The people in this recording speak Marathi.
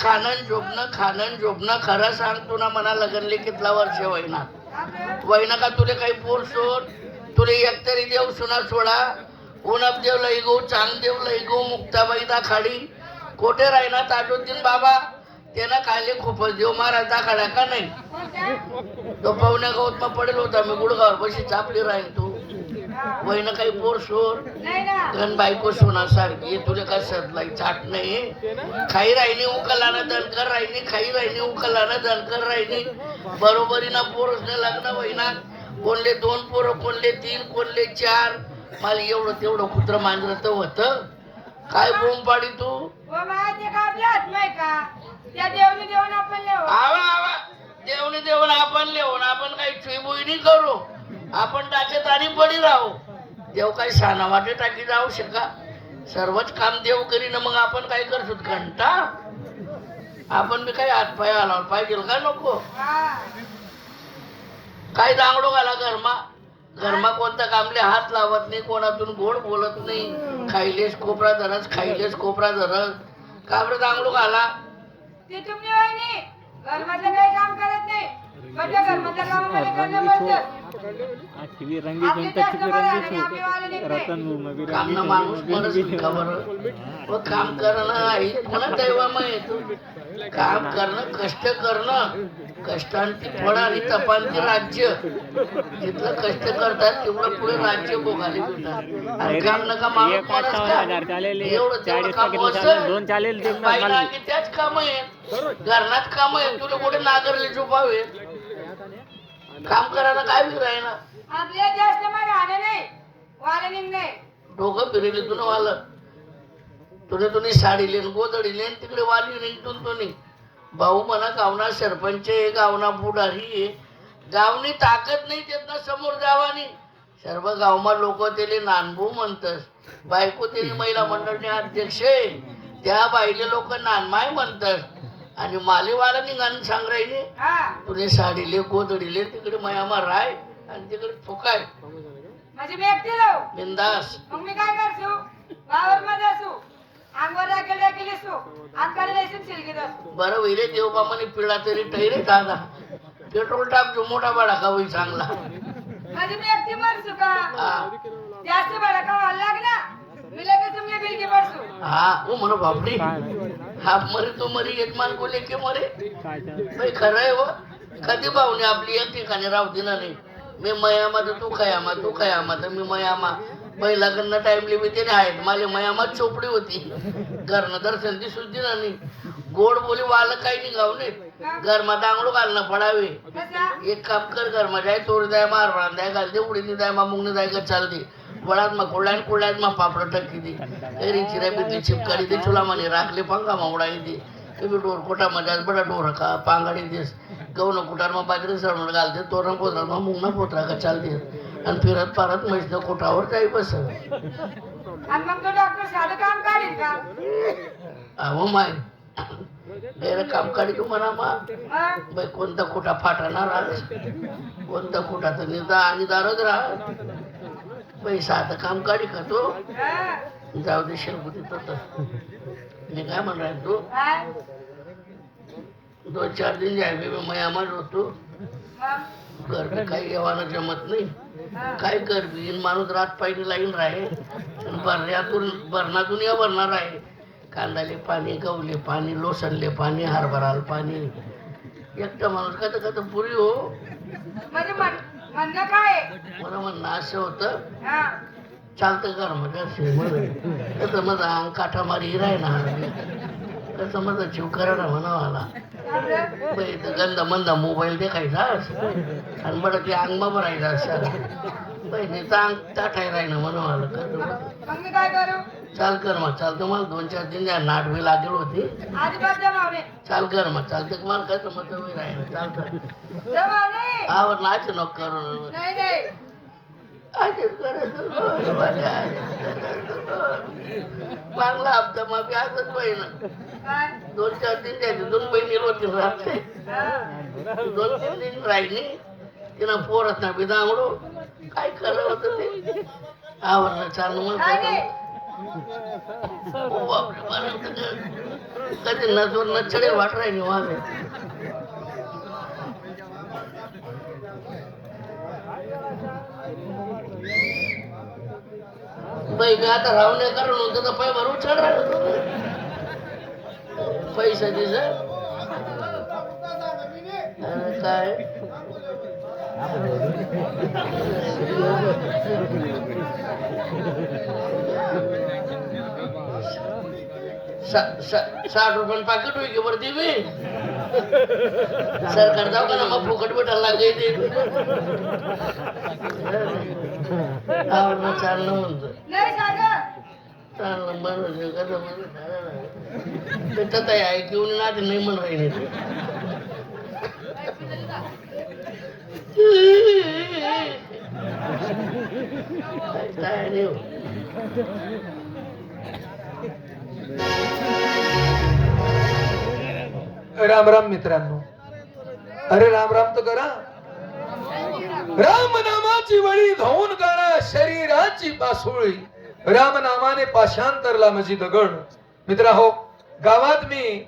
खाणं झोपणं खरं सांग तुला मना लगनले कितला वर्ष वैना वैना का तुले काही पोर सोड तुले एकतरी देव सुना सोडा उनप देव लई गो चांग देव लई गो मुक्ताबाई दा खाडी कोठे राहिना ताजुद्दीन बाबा त्यानं खायले खूपच देव महाराज खाड्या का नाही तो पाहुण्या गावात मग पडेल होता मी गुडगावर बशी चापली राहील तू वहिनं काही पोर सोड घन बायको सोना सारखी तुला काय सदलाई चाट नाही खाई राहिनी उकलानं दणकर राहिनी खाई राहिनी उकलानं दणकर राहिनी बरोबरीनं पोरच नाही लग्न वहिना कोणले 2 पोरं कोणले 3 कोणले 4 मला एवढं तेवढं कुत्र मांजरत होत काय बोंब पाडी तू देवनी देऊन आपण लिहून आपण काही छुईबुई करू आपण टाकेत आणि पडी राहू देव काही साना वाटे टाकी जाऊ शका सर्वच काम देव करीन मग आपण काय करतो घंटा आपण बी काही हात पाय आला पाहिजे का नको काय दांगडो घाला घरमा कोणत्या कामले हात लावत नाही कोणातून गोड बोलत नाही खाईलेस कोपरा धरस का बरं दांगडो घाला ते तुम्ही वहिनी घरमधलं काही काम करत नाही म्हणजे घरमधल्या कामामध्ये करणं बंद काम करणं कष्ट करणं कष्टांची फळ आणि तपांची राज्य जिथलं कष्ट करतात तेवढं पुढे राज्य भोगाले भेटतात आणि काम नका माणूस त्याच काम आहे घरनाच काम आहे तुला कुठे नागरले झोपावे काम करायला काय विराय ना आपल्या जास्त मग आले नाही वाले नाही डोकं फिरले तुला वालं तुने साडी लेन गोदडी लेन तिकडे वाली निघतून तुनी भाऊ म्हणा गावना सरपंच आहे गावना पुढारी आहे गावनी ताकद नाही त्यातनं समोर जावानी सर्व गावमा लोक त्याले नानभू म्हणतात बायको त्याने महिला मंडळने अध्यक्ष आहे त्या बाईले लोक नानमाय म्हणतात आणि मालेवाला निघान सांग राहिले तुने साडीले गोदडीले तिकडे मयामा राय आणि तिकडे फुकाय म्हणजे मी एकटी राहू बिंदास मग मी काय करतो गावावर मध्ये असू अंगवर राखेल असू अंगाला लायसन शिलगीत असू बरं वैरे देवबा म्हणे पिळा तरी ठैरे दादा पेट्रोल टाक जो मोठा बडाका होई चांगला म्हणजे मी एकटी मरसू का जास्त बडाका व्हायला लागला मी लगेच तुमने बिलकी पडसू हा ओ म्हणो बापडी हा मरे तो मरी एक मान बोले की मरे भाई खरं आहे व कधी भावने आपली एक ठिकाणी राहू दिना नाही मी मयामा तर तू खयामा तर मी मयामा पहिल्याकडनं टाइम लिमिट आहेत माझे मयामात चोपडी होती घरनं दर्शन दिसून दिना नाही गोड बोली वाला काही निघाव नाही घरमा दांगडो घालणं पडावे एक काम कर घरमा जाय तोडी द्याय मार बळा द्याय घालते उडीने द्याय मा मुंगने द्याय का चालते बळात मा कोळ्यात मा पापड टक्की दे एरी चिरा बितली चिपकाडी दे चुला माने राखले पंगा मा उडाई दे तुम्ही डोर कोटा मजाज बडा डोर का पांगाडी देस गवनं कुटार मा बाजरी सरण घालते तोरण पोतरा मा मुंगना पोतरा का चालते आणि फिरत पारत म्हैसनं कोटावर जाई बस आणि मग तो डॉक्टर साधं काम काढील का अहो माय काम काढी तू म्हणा मा बाई कोणता खोटा फाटणार आज कोणता खोटा तर निदा आणि दारच राहा बाई साधं काम काढी का तो जाऊ दे शेलगुती तर मी काय म्हणणार तू 2-4 दिन जाय मयामाज होतो घर काही येवानं जमत नाही काय करबी माणूस रात पाहिजे लाईन राहे बरणातून या भरणार आहे कांदाले पाणी गवले पाणी लोसनले पाणी हरभराला पाणी एकटा माणूस का पुरी हो म्हणजे म्हणणं काय मला म्हणणं असं होतं चालतं कर म्हणजे कसं माझा अंग काठा मारी राही ना कसं माझा जीव करा म्हणावाला गंदा मंदा मोबाईल देखायचा आणि बरं ते अंगमा भरायचा असं बहिणीचा अंग ताठाय राहिना म्हणावाला चाल कर मग चालतं मला 2-4 दिन नाट बी लागेल होती चाल कर मग चालतं मला कसं मत राहिलं चालतं आवर नाच नको करू चांगला हप्ता मग असंच बहिण 2-4 दिन द्यायचे 2 बहिणी होती राहते 2-3 दिन राहिली तिनं पोरत ना बी दांगडो काय खरं होतं ते आवडलं चाललं मग कधी नजवर नचडे वाट राहिली वावे बाई मी आता रावणे कारण होतं तर पाय भरून चढ राहिलो पैसा दिस काय ₹60 पाकिट होई की वरती मी सरकार जाऊ का ना मग फुकट भेटायला लागायचे आवडणं चालणं म्हणतो नाही सागर चालणं म्हणून कसं म्हणून ते तथाय ऐकून ना ते नाही म्हण राहिले काय नाही राम राम मित्रांनो. अरे राम राम तर करा. राम नामाची वळी धावून काढा शरीराची पासोळी. राम नामाने पाशांतरला माझी दगड. मित्रा हो गावात मी